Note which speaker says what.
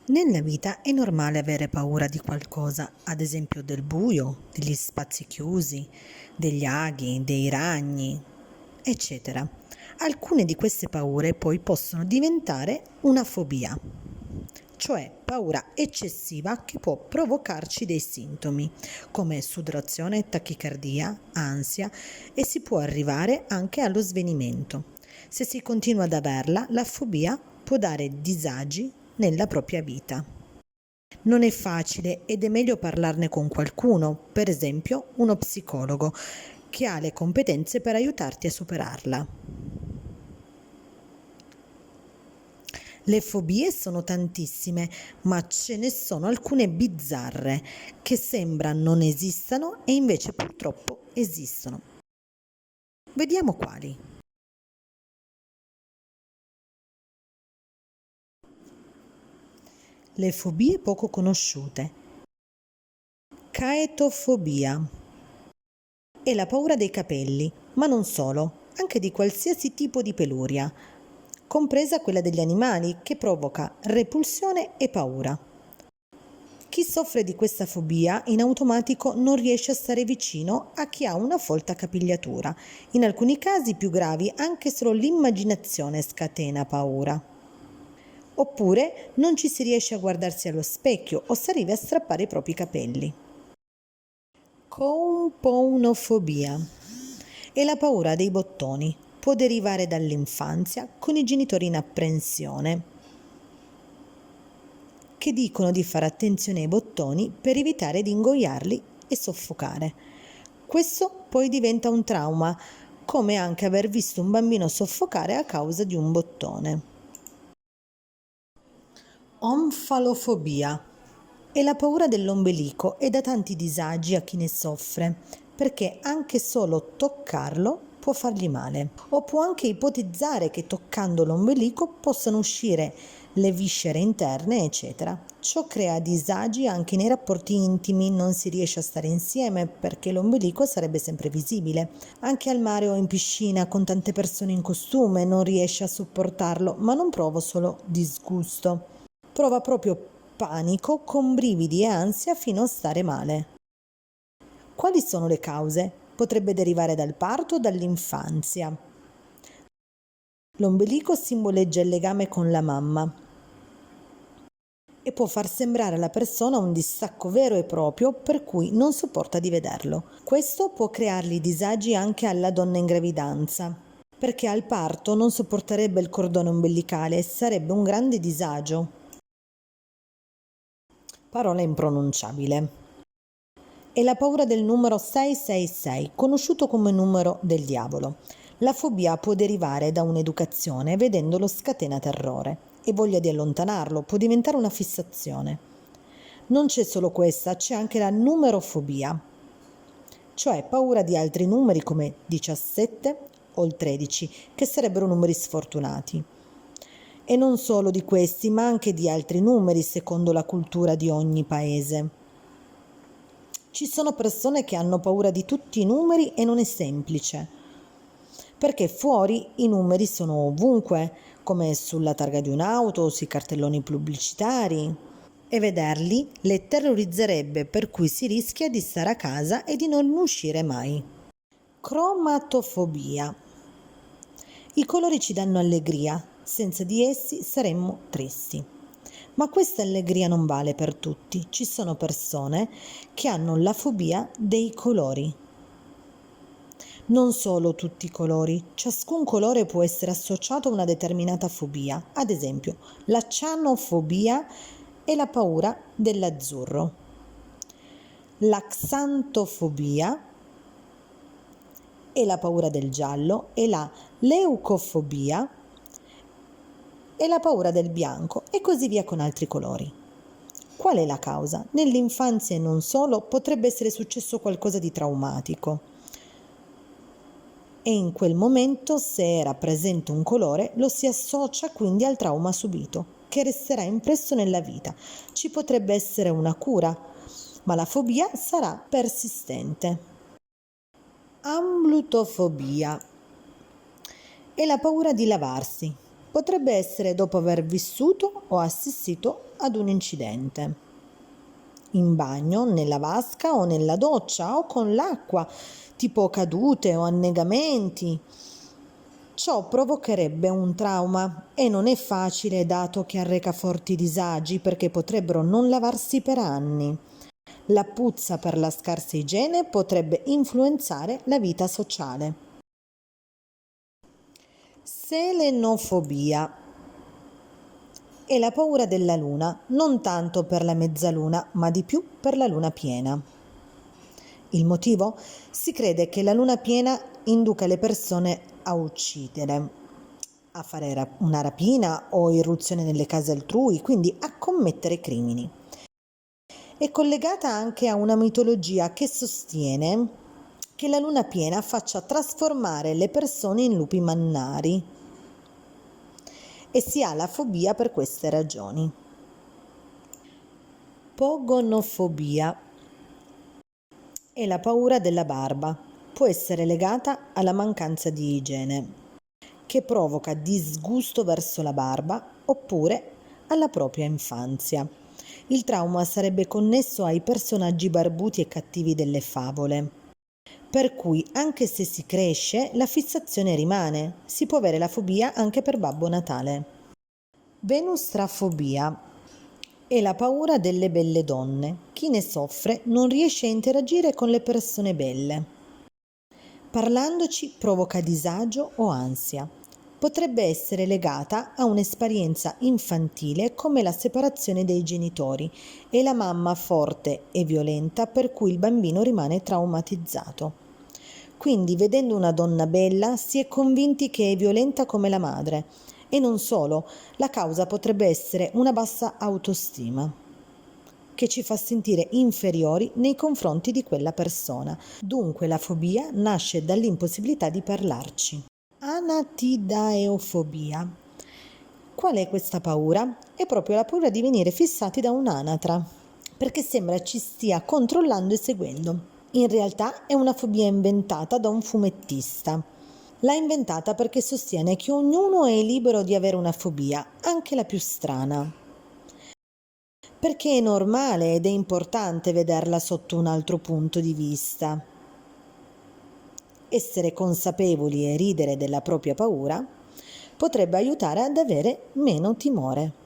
Speaker 1: Nella vita è normale avere paura di qualcosa, ad esempio del buio, degli spazi chiusi, degli aghi, dei ragni, eccetera. Alcune di queste paure poi possono diventare una fobia, cioè paura eccessiva che può provocarci dei sintomi come sudorazione, tachicardia, ansia e si può arrivare anche allo svenimento. Se si continua ad averla, la fobia può dare disagi nella propria vita. Non è facile ed è meglio parlarne con qualcuno, per esempio uno psicologo, che ha le competenze per aiutarti a superarla. Le fobie sono tantissime, ma ce ne sono alcune bizzarre che sembra non esistano e invece purtroppo esistono. Vediamo quali. Le fobie poco conosciute. Caetofobia. È la paura dei capelli, ma non solo, anche di qualsiasi tipo di peluria, compresa quella degli animali, che provoca repulsione e paura. Chi soffre di questa fobia in automatico non riesce a stare vicino a chi ha una folta capigliatura. In alcuni casi più gravi anche solo l'immaginazione scatena paura. Oppure non ci si riesce a guardarsi allo specchio o si arriva a strappare i propri capelli. Compounofobia. È la paura dei bottoni. Può derivare dall'infanzia con i genitori in apprensione, che dicono di fare attenzione ai bottoni per evitare di ingoiarli e soffocare. Questo poi diventa un trauma, come anche aver visto un bambino soffocare a causa di un bottone. Omfalofobia. È la paura dell'ombelico e dà tanti disagi a chi ne soffre, perché anche solo toccarlo può fargli male. O può anche ipotizzare che toccando l'ombelico possano uscire le viscere interne, eccetera. Ciò crea disagi anche nei rapporti intimi, non si riesce a stare insieme perché l'ombelico sarebbe sempre visibile. Anche al mare o in piscina con tante persone in costume non riesce a sopportarlo, ma non provo solo disgusto. Prova proprio panico con brividi e ansia fino a stare male. Quali sono le cause? Potrebbe derivare dal parto o dall'infanzia. L'ombelico simboleggia il legame con la mamma e può far sembrare alla persona un distacco vero e proprio per cui non sopporta di vederlo. Questo può creargli disagi anche alla donna in gravidanza, perché al parto non sopporterebbe il cordone ombelicale e sarebbe un grande disagio. Parola impronunciabile. È la paura del numero 666, conosciuto come numero del diavolo. La fobia può derivare da un'educazione vedendolo scatena terrore e voglia di allontanarlo, può diventare una fissazione. Non c'è solo questa, c'è anche la numerofobia, cioè paura di altri numeri come 17 o il 13, che sarebbero numeri sfortunati. E non solo di questi, ma anche di altri numeri secondo la cultura di ogni paese. Ci sono persone che hanno paura di tutti i numeri e non è semplice, perché fuori i numeri sono ovunque, come sulla targa di un'auto o sui cartelloni pubblicitari, e vederli le terrorizzerebbe, per cui si rischia di stare a casa e di non uscire mai. Cromatofobia. I colori ci danno allegria, senza di essi saremmo tristi. Ma questa allegria non vale per tutti. Ci sono persone che hanno la fobia dei colori. Non solo tutti i colori, ciascun colore può essere associato a una determinata fobia. Ad esempio, la cianofobia è la paura dell'azzurro. La xantofobia è la paura del giallo e la leucofobia è la paura del bianco e così via con altri colori. Qual è la causa? Nell'infanzia e non solo potrebbe essere successo qualcosa di traumatico e in quel momento, se era presente un colore, lo si associa quindi al trauma subito, che resterà impresso nella vita. Ci potrebbe essere una cura, ma la fobia sarà persistente. Amblutofobia è la paura di lavarsi. potrebbe essere dopo aver vissuto o assistito ad un incidente. In bagno, nella vasca o nella doccia o con l'acqua, tipo cadute o annegamenti. Ciò provocherebbe un trauma e non è facile dato che arreca forti disagi perché potrebbero non lavarsi per anni. La puzza per la scarsa igiene potrebbe influenzare la vita sociale. Selenofobia è la paura della luna, non tanto per la mezzaluna, ma di più per la luna piena. Il motivo? Si crede che la luna piena induca le persone a uccidere, a fare una rapina o irruzione nelle case altrui, quindi a commettere crimini. È collegata anche a una mitologia che sostiene che la luna piena faccia trasformare le persone in lupi mannari e si ha la fobia per queste ragioni. Pogonofobia è la paura della barba. Può essere legata alla mancanza di igiene, che provoca disgusto verso la barba oppure alla propria infanzia. Il trauma sarebbe connesso ai personaggi barbuti e cattivi delle favole, per cui anche se si cresce la fissazione rimane. Si può avere la fobia anche per Babbo Natale. Venustrafobia è la paura delle belle donne. Chi ne soffre non riesce a interagire con le persone belle. Parlandoci provoca disagio o ansia. Potrebbe essere legata a un'esperienza infantile come la separazione dei genitori e la mamma forte e violenta per cui il bambino rimane traumatizzato. Quindi, vedendo una donna bella, si è convinti che è violenta come la madre. E non solo, la causa potrebbe essere una bassa autostima, che ci fa sentire inferiori nei confronti di quella persona. Dunque la fobia nasce dall'impossibilità di parlarci. Anatidaeofobia. Qual è questa paura? È proprio la paura di venire fissati da un'anatra, perché sembra ci stia controllando e seguendo. In realtà è una fobia inventata da un fumettista. L'ha inventata perché sostiene che ognuno è libero di avere una fobia, anche la più strana. Perché è normale ed è importante vederla sotto un altro punto di vista. Essere consapevoli e ridere della propria paura potrebbe aiutare ad avere meno timore.